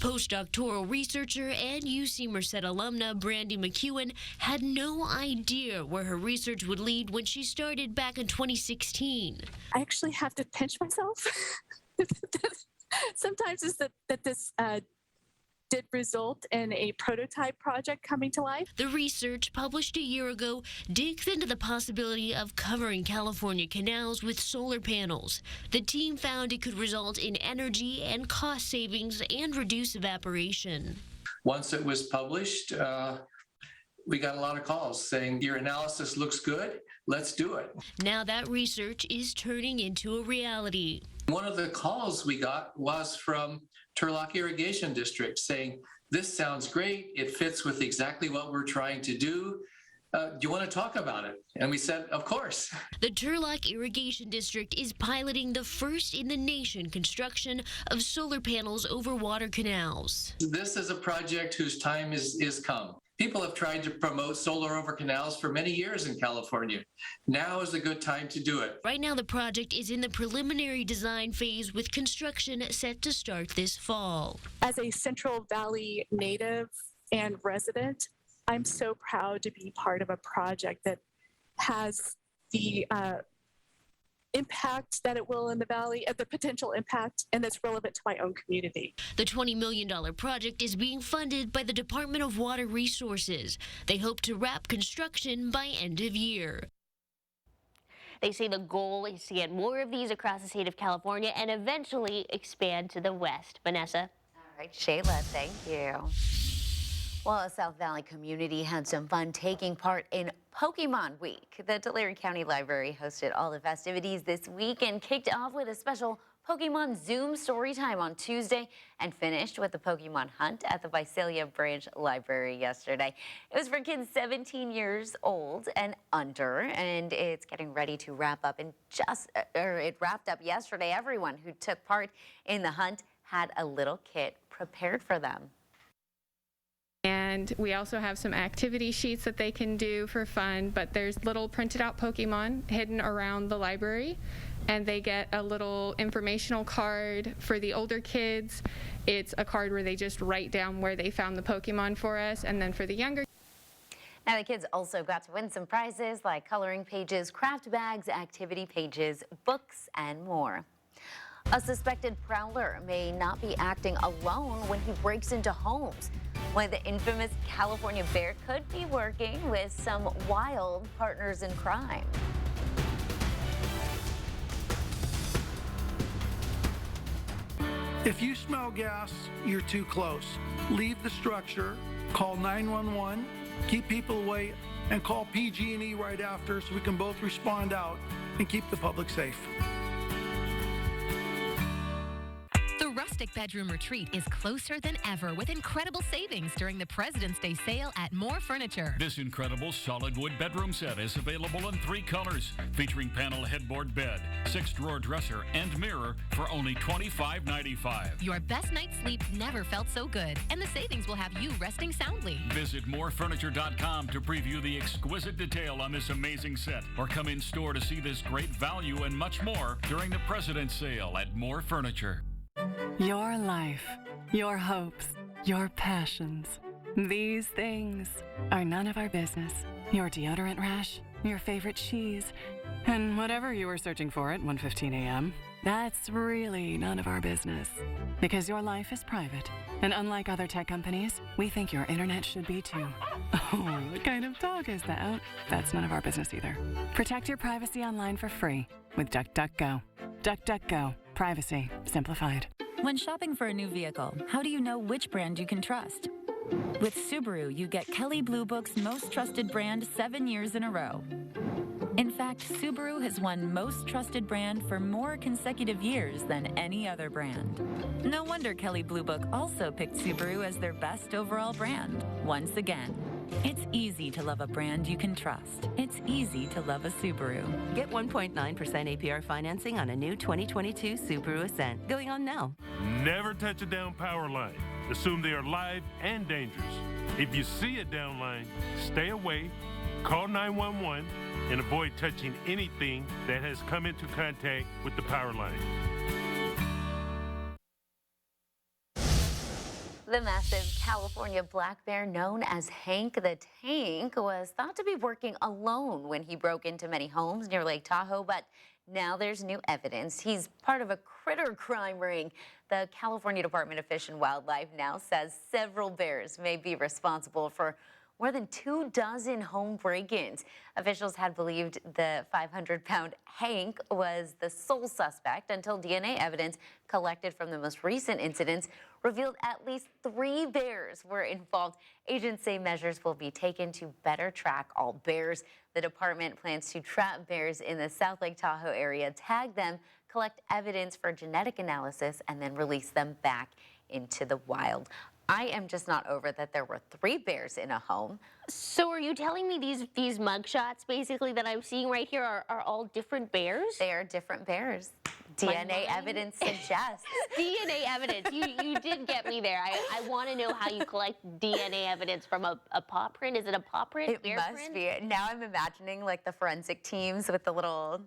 Postdoctoral researcher and UC Merced alumna Brandy McEwen had no idea where her research would lead when she started back in 2016. I actually have to pinch myself. Sometimes it's that this did result in a prototype project coming to life. The research, published a year ago, digs into the possibility of covering California canals with solar panels. The team found it could result in energy and cost savings and reduce evaporation. Once it was published, we got a lot of calls saying, your analysis looks good, let's do it. Now that research is turning into a reality. One of the calls we got was from Turlock Irrigation District saying, this sounds great, it fits with exactly what we're trying to do. Do you want to talk about it? And we said, of course. The Turlock Irrigation District is piloting the first in the nation construction of solar panels over water canals. This is a project whose time is come. People have tried to promote solar over canals for many years in California. Now is a good time to do it. Right now, the project is in the preliminary design phase with construction set to start this fall. As a Central Valley native and resident, I'm so proud to be part of a project that has the impact that it will in the valley, the potential impact, and that's relevant to my own community. The $20 million project is being funded by the Department of Water Resources. They hope to wrap construction by end of year. They say the goal is to get more of these across the state of California and eventually expand to the west. Vanessa? All right, Shayla, thank you. Well, a South Valley community had some fun taking part in Pokemon Week. The Tulare County Library hosted all the festivities this week and kicked off with a special Pokemon Zoom story time on Tuesday and finished with the Pokemon Hunt at the Visalia Branch Library yesterday. It was for kids 17 years old and under, and it's getting ready to wrap up in it wrapped up yesterday. Everyone who took part in the hunt had a little kit prepared for them. And we also have some activity sheets that they can do for fun, but there's little printed out Pokemon hidden around the library, and they get a little informational card for the older kids. It's a card where they just write down where they found the Pokemon for us, and then for the younger. Now the kids also got to win some prizes like coloring pages, craft bags, activity pages, books, and more. A suspected prowler may not be acting alone when he breaks into homes. One of the infamous California bear could be working with some wild partners in crime. If you smell gas, you're too close. Leave the structure, call 911, keep people away, and call PG&E right after so we can both respond out and keep the public safe. The rustic bedroom retreat is closer than ever with incredible savings during the President's Day sale at More Furniture. This incredible solid wood bedroom set is available in 3 colors, featuring panel headboard bed, 6-drawer dresser, and mirror for only $25.95. Your best night's sleep never felt so good, and the savings will have you resting soundly. Visit morefurniture.com to preview the exquisite detail on this amazing set, or come in store to see this great value and much more during the President's Sale at More Furniture. Your life, your hopes, your passions. These things are none of our business. Your deodorant rash, your favorite cheese, and whatever you were searching for at 1:15 a.m., that's really none of our business. Because your life is private, and unlike other tech companies, we think your internet should be too. Oh, what kind of dog is that? That's none of our business either. Protect your privacy online for free with DuckDuckGo. DuckDuckGo. Privacy simplified. When shopping for a new vehicle, how do you know which brand you can trust? With Subaru, you get Kelley Blue Book's most trusted brand 7 years in a row. In fact, Subaru has won most trusted brand for more consecutive years than any other brand. No wonder Kelley Blue Book also picked Subaru as their best overall brand. Once again, it's easy to love a brand you can trust. It's easy to love a Subaru. Get 1.9% APR financing on a new 2022 Subaru Ascent. Going on now. Never touch a down power line. Assume they are live and dangerous. If you see a down line, stay away, call 911, and avoid touching anything that has come into contact with the power line. The massive California black bear known as Hank the Tank was thought to be working alone when he broke into many homes near Lake Tahoe, but now there's new evidence. He's part of a critter crime ring. The California Department of Fish and Wildlife now says several bears may be responsible for more than 24 home break-ins. Officials had believed the 500-pound Hank was the sole suspect until DNA evidence collected from the most recent incidents revealed at least 3 bears were involved. Agents say measures will be taken to better track all bears. The department plans to trap bears in the South Lake Tahoe area, tag them, collect evidence for genetic analysis, and then release them back into the wild. I am just not over that there were 3 bears in a home. So are you telling me these mug shots basically that I'm seeing right here are all different bears? They are different bears. DNA evidence suggests. DNA evidence. You did get me there. I want to know how you collect DNA evidence from a paw print. Is it a paw print? It must be. Now I'm imagining like the forensic teams with the little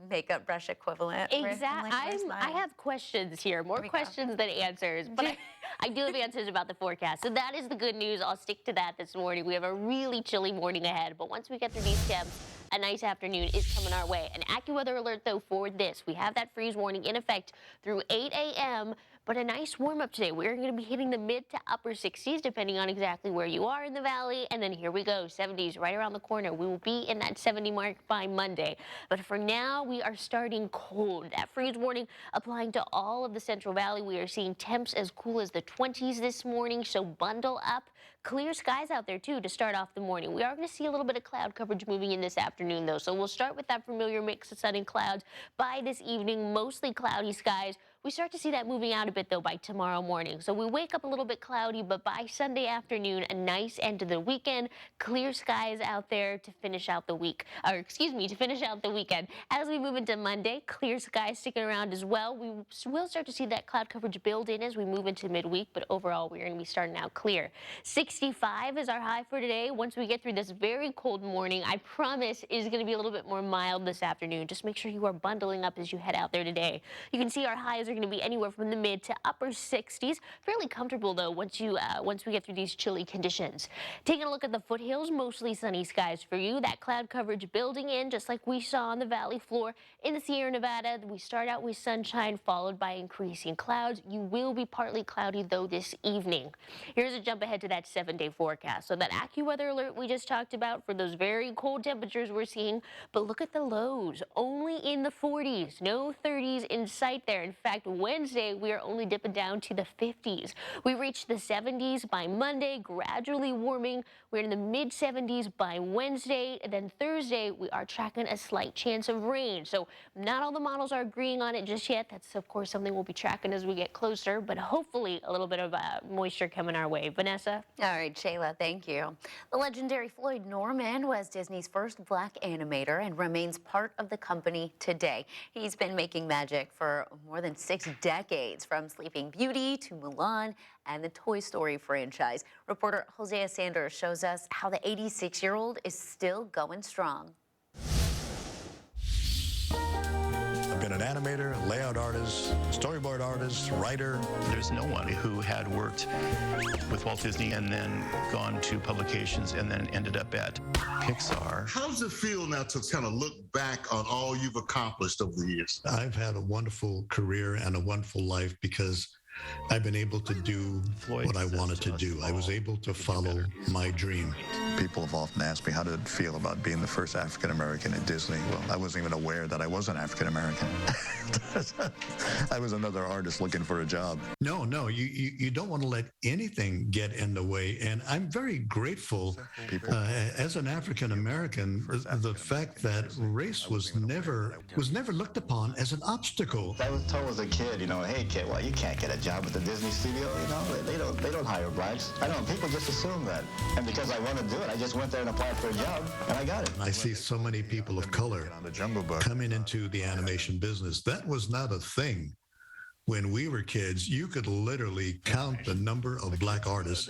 makeup brush equivalent. Exactly. I have questions here, more questions than answers, but I do have answers about the forecast. So that is the good news. I'll stick to that this morning. We have a really chilly morning ahead, but once we get through these temps, a nice afternoon is coming our way. An AccuWeather alert, though, for this. We have that freeze warning in effect through 8 a.m., but a nice warm-up today. We're going to be hitting the mid to upper 60s, depending on exactly where you are in the valley. And then here we go, 70s right around the corner. We will be in that 70 mark by Monday. But for now, we are starting cold. That freeze warning applying to all of the Central Valley. We are seeing temps as cool as the 20s this morning, so bundle up. Clear skies out there, too, to start off the morning. We are going to see a little bit of cloud coverage moving in this afternoon, though. So we'll start with that familiar mix of sun and clouds. By this evening, mostly cloudy skies. We start to see that moving out a bit, though, by tomorrow morning. So we wake up a little bit cloudy, but by Sunday afternoon, a nice end to the weekend. Clear skies out there to finish out the week. Or, excuse me, to finish out the weekend. As we move into Monday, clear skies sticking around as well. We will start to see that cloud coverage build in as we move into midweek, but overall, we're going to be starting out clear. 65 is our high for today. Once we get through this very cold morning, I promise is going to be a little bit more mild this afternoon. Just make sure you are bundling up as you head out there today. You can see our highs are going to be anywhere from the mid to upper 60s. Fairly comfortable, though, once we get through these chilly conditions. Taking a look at the foothills, mostly sunny skies for you. That cloud coverage building in, just like we saw on the valley floor in the Sierra Nevada. We start out with sunshine, followed by increasing clouds. You will be partly cloudy, though, this evening. Here's a jump ahead to that 7-day forecast. So that AccuWeather alert we just talked about for those very cold temperatures we're seeing. But look at the lows, only in the 40s. No 30s in sight there. In fact, fact, Wednesday, we are only dipping down to the 50s. We reached the 70s by Monday, gradually warming. We're in the mid-70s by Wednesday. And then Thursday, we are tracking a slight chance of rain. So not all the models are agreeing on it just yet. That's, of course, something we'll be tracking as we get closer, but hopefully a little bit of moisture coming our way. Vanessa? All right, Shayla, thank you. The legendary Floyd Norman was Disney's first black animator and remains part of the company today. He's been making magic for more than 6 decades, from Sleeping Beauty to Mulan and the Toy Story franchise. Reporter Hosea Sanders shows us how the 86-year-old is still going strong. I've been an animator, layout artist, storyboard artist, writer. There's no one who had worked with Walt Disney and then gone to publications and then ended up at Pixar. How does it feel now to kind of look back on all you've accomplished over the years? I've had a wonderful career and a wonderful life because I've been able to do what I wanted to do. I was able to follow my dream. People have often asked me how did it feel about being the first African-American at Disney. Well, I wasn't even aware that I was an African-American. I was another artist looking for a job. No, you don't want to let anything get in the way. And I'm very grateful as an African-American, the fact that race was never looked upon as an obstacle. I was told as a kid, hey kid, well, you can't get a job at the Disney studio, they don't hire blacks. I don't know, people just assume that. And because I want to do it, I just went there and applied for a job, and I got it. I see so many people of color coming into the animation business. That was not a thing. When we were kids, you could literally count the number of black artists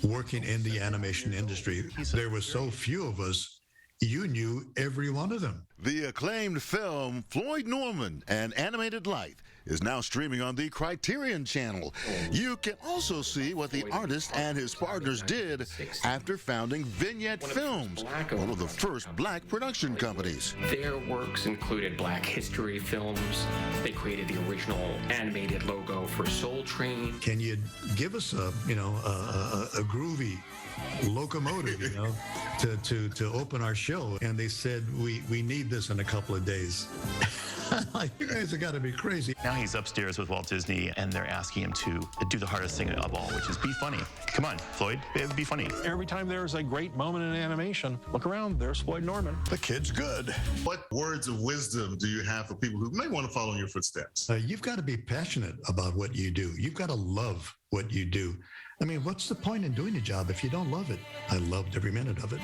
working in the animation industry. There were so few of us, you knew every one of them. The acclaimed film Floyd Norman, An Animated Life, is now streaming on the Criterion Channel. You can also see what the artist and his partners did after founding Vignette Films, one of the first black production companies. Their works included Black History films. They created the original animated logo for Soul Train. Can you give us a groovy locomotive, to open our show? And they said, we need this in a couple of days. You guys have got to be crazy. Now he's upstairs with Walt Disney, and they're asking him to do the hardest thing of all, which is be funny. Come on, Floyd, be funny. Every time there's a great moment in animation, look around, there's Floyd Norman. The kid's good. What words of wisdom do you have for people who may want to follow in your footsteps? You've got to be passionate about what you do. You've got to love what you do. I mean, what's the point in doing a job if you don't love it? I loved every minute of it.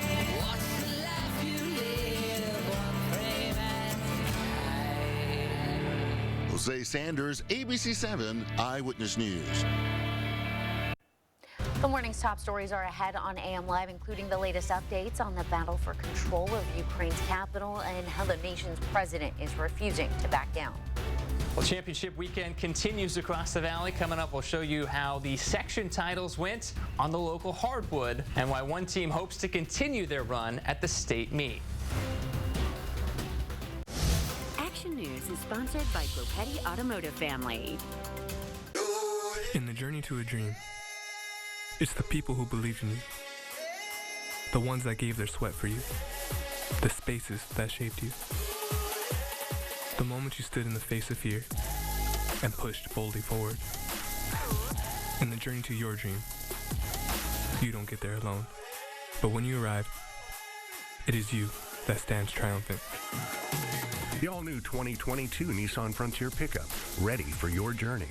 Jose Sanders, ABC7 Eyewitness News. The morning's top stories are ahead on AM Live, including the latest updates on the battle for control of Ukraine's capital and how the nation's president is refusing to back down. Well, championship weekend continues across the valley. Coming up, we'll show you how the section titles went on the local hardwood and why one team hopes to continue their run at the state meet. Action News is sponsored by Glopetti Automotive Family. In the journey to a dream, it's the people who believe in you, the ones that gave their sweat for you, the spaces that shaped you, the moment you stood in the face of fear and pushed boldly forward. In the journey to your dream, you don't get there alone, but when you arrive, it is you that stands triumphant. The all-new 2022 Nissan Frontier pickup, ready for your journey.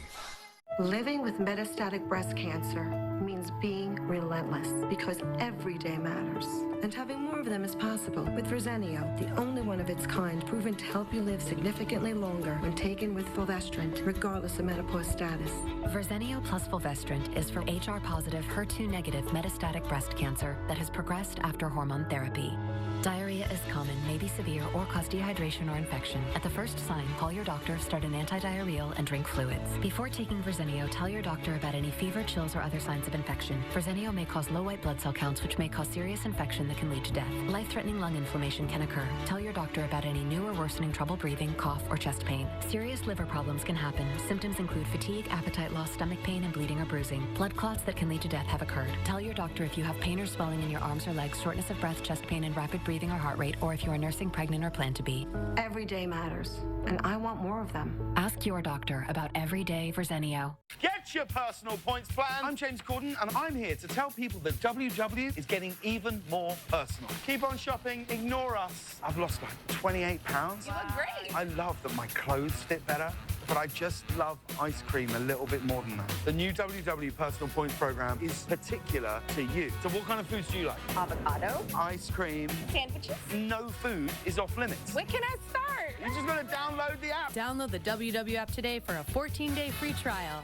Living with metastatic breast cancer means being relentless because every day matters. And having more of them is possible with Verzenio, the only one of its kind proven to help you live significantly longer when taken with fulvestrant, regardless of menopause status. Verzenio plus fulvestrant is for HR-positive, HER2-negative metastatic breast cancer that has progressed after hormone therapy. Diarrhea is common, may be severe, or cause dehydration or infection. At the first sign, call your doctor, start an antidiarrheal, and drink fluids. Before taking Verzenio, tell your doctor about any fever, chills, or other signs of of infection. Verzenio may cause low white blood cell counts, which may cause serious infection that can lead to death. Life-threatening lung inflammation can occur. Tell your doctor about any new or worsening trouble breathing, cough, or chest pain. Serious liver problems can happen. Symptoms include fatigue, appetite loss, stomach pain, and bleeding or bruising. Blood clots that can lead to death have occurred. Tell your doctor if you have pain or swelling in your arms or legs, shortness of breath, chest pain, and rapid breathing or heart rate, or if you are nursing, pregnant, or plan to be. Every day matters, and I want more of them. Ask your doctor about Everyday Verzenio. Get your personal points plan. I'm James Corden, and I'm here to tell people that WW is getting even more personal. Keep on shopping, ignore us. I've lost like 28 pounds. You look great. I love that my clothes fit better, but I just love ice cream a little bit more than that. The new WW Personal Points program is particular to you. So what kind of foods do you like? Avocado. Ice cream. Sandwiches. No food is off limits. When can I start? You're just going to download the app. Download the WW app today for a 14-day free trial.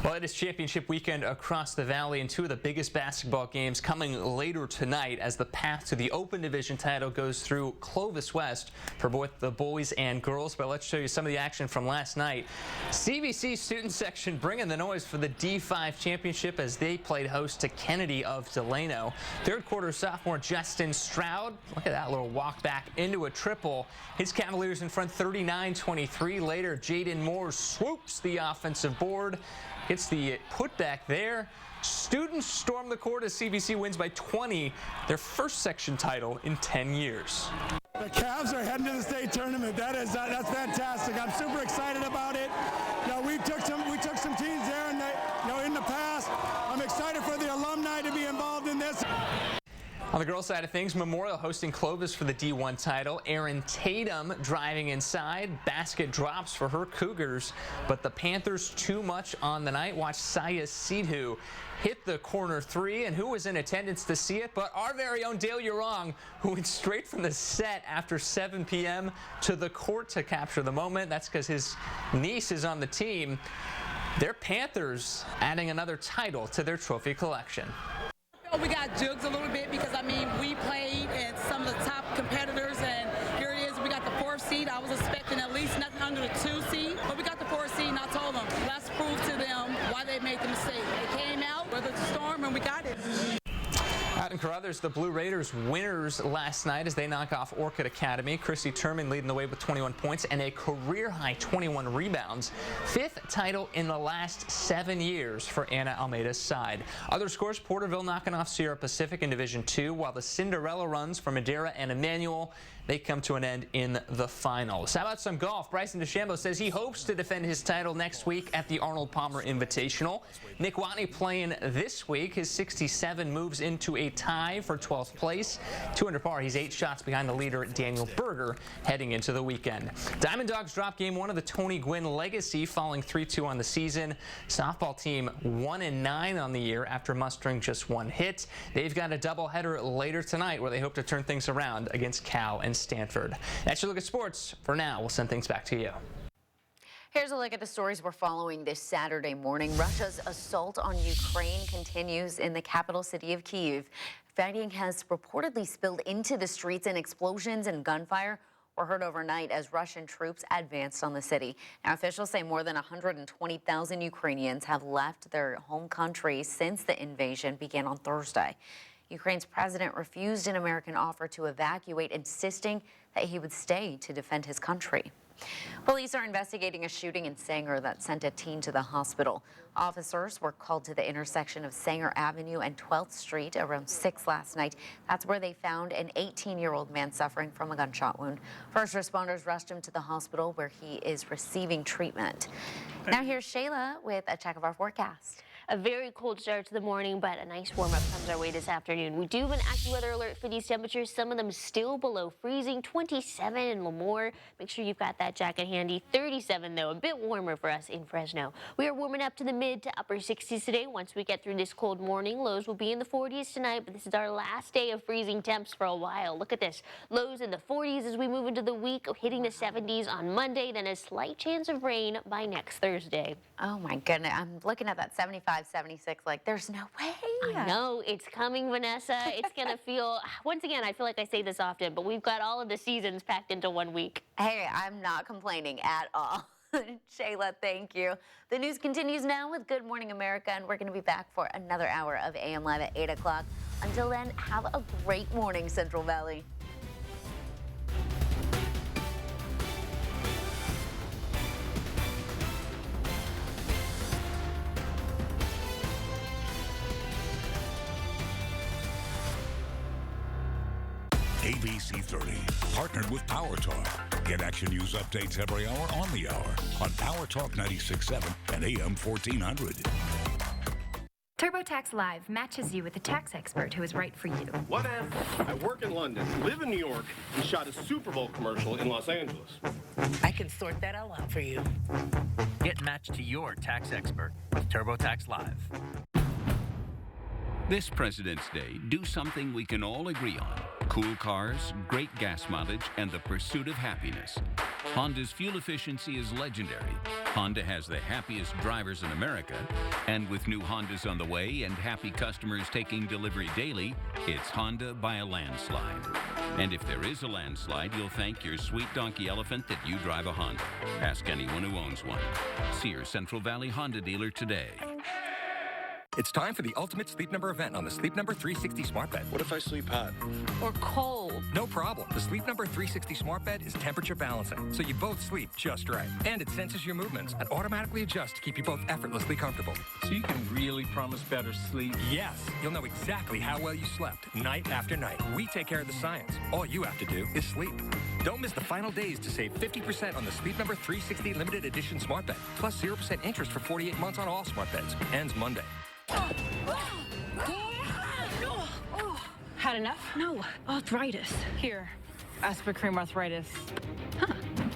Well, it is championship weekend across the valley, and two of the biggest basketball games coming later tonight as the path to the Open Division title goes through Clovis West for both the boys and girls. But let's show you some of the action from last night. CVC student section bringing the noise for the D5 championship as they played host to Kennedy of Delano. Third quarter sophomore Justin Stroud, look at that little walk back into a triple. His Cavaliers in front 39-23. Later, Jaden Moore swoops the offensive board. Gets the putback there. Students storm the court as CVC wins by 20, their first section title in 10 years. The Cavs are heading to the state tournament. That's fantastic. I'm super excited about it. You know, we took some teams there, and in the past. I'm excited for the alumni to be involved in this. On the girls' side of things, Memorial hosting Clovis for the D1 title. Aaron Tatum driving inside. Basket drops for her Cougars, but the Panthers too much on the night. Watch Saya Sidhu hit the corner three, and who was in attendance to see it but our very own Dale Urong, who went straight from the set after 7 p.m. to the court to capture the moment. That's because his niece is on the team. Their Panthers adding another title to their trophy collection. We got jugs a little bit because, I mean, we played at some of the top competitors, and here it is. We got the 4th seed. I was expecting at least nothing under the 2 seed, but we got the 4th seed, and I told them, let's prove to them why they made the mistake. They came out, weathered the storm, and we got it. Out in Carruthers, the Blue Raiders winners last night as they knock off Orchid Academy. Chrissy Turman leading the way with 21 points and a career-high 21 rebounds. 5th title in the last 7 years for Anna Almeida's side. Other scores, Porterville knocking off Sierra Pacific in Division 2, while the Cinderella runs for Madera and Emmanuel, they come to an end in the finals. How about some golf? Bryson DeChambeau says he hopes to defend his title next week at the Arnold Palmer Invitational. Nick Watney playing this week. His 67 moves into a tie for 12th place. 2 under par. He's 8 shots behind the leader, Daniel Berger, heading into the weekend. Diamond Dogs drop game 1 of the Tony Gwynn Legacy, falling 3-2 on the season. Softball team 1-9 on the year after mustering just 1 hit. They've got a doubleheader later tonight where they hope to turn things around against Cal and Stanford. That's your look at sports. For now, we'll send things back to you. Here's a look at the stories we're following this Saturday morning. Russia's assault on Ukraine continues in the capital city of Kyiv. Fighting has reportedly spilled into the streets, and explosions and gunfire were heard overnight as Russian troops advanced on the city. Now, officials say more than 120,000 Ukrainians have left their home country since the invasion began on Thursday. Ukraine's president refused an American offer to evacuate, insisting that he would stay to defend his country. Police are investigating a shooting in Sanger that sent a teen to the hospital. Officers were called to the intersection of Sanger Avenue and 12th Street around 6 last night. That's where they found an 18-year-old man suffering from a gunshot wound. First responders rushed him to the hospital where he is receiving treatment. Now here's Shayla with a check of our forecast. A very cold start to the morning, but a nice warm-up comes our way this afternoon. We do have an active weather alert for these temperatures, some of them still below freezing, 27 in Lemoore. Make sure you've got that jacket handy. 37, though, a bit warmer for us in Fresno. We are warming up to the mid to upper 60s today. Once we get through this cold morning, lows will be in the 40s tonight, but this is our last day of freezing temps for a while. Look at this. Lows in the 40s as we move into the week, hitting the 70s on Monday, then a slight chance of rain by next Thursday. Oh, my goodness. I'm looking at that 75, 76, like, there's no way. I know, it's coming, Vanessa. It's going to feel, once again, I feel like I say this often, but we've got all of the seasons packed into 1 week. Hey, I'm not complaining at all. Shayla, thank you. The news continues now with Good Morning America, and we're going to be back for another hour of AM Live at 8 o'clock. Until then, have a great morning, Central Valley. ABC 30, partnered with Power Talk. Get Action News updates every hour on the hour on Power Talk 96.7 and AM 1400. TurboTax Live matches you with a tax expert who is right for you. What if I work in London, live in New York, and shot a Super Bowl commercial in Los Angeles? I can sort that all out for you. Get matched to your tax expert with TurboTax Live. This President's Day, do something we can all agree on. Cool cars, great gas mileage, and the pursuit of happiness. Honda's fuel efficiency is legendary. Honda has the happiest drivers in America. And with new Hondas on the way and happy customers taking delivery daily, it's Honda by a landslide. And if there is a landslide, you'll thank your sweet donkey elephant that you drive a Honda. Ask anyone who owns one. See your Central Valley Honda dealer today. It's time for the ultimate Sleep Number event on the Sleep Number 360 Smart Bed. What if I sleep hot? Or cold? No problem. The Sleep Number 360 Smart Bed is temperature balancing, so you both sleep just right. And it senses your movements and automatically adjusts to keep you both effortlessly comfortable. So you can really promise better sleep? Yes. You'll know exactly how well you slept night after night. We take care of the science. All you have to do is sleep. Don't miss the final days to save 50% on the Sleep Number 360 Limited Edition Smart Bed, plus 0% interest for 48 months on all smart beds. Ends Monday. Had enough? No, arthritis. Here, Aspirin arthritis. Huh.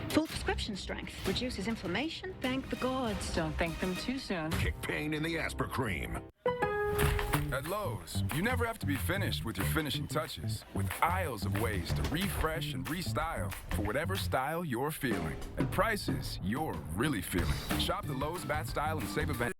Full prescription strength. Reduces inflammation. Thank the gods. Don't thank them too soon. Kick pain in the Aspirin. At Lowe's, you never have to be finished with your finishing touches, with aisles of ways to refresh and restyle for whatever style you're feeling, and prices you're really feeling. Shop the Lowe's Bath Style and Save Event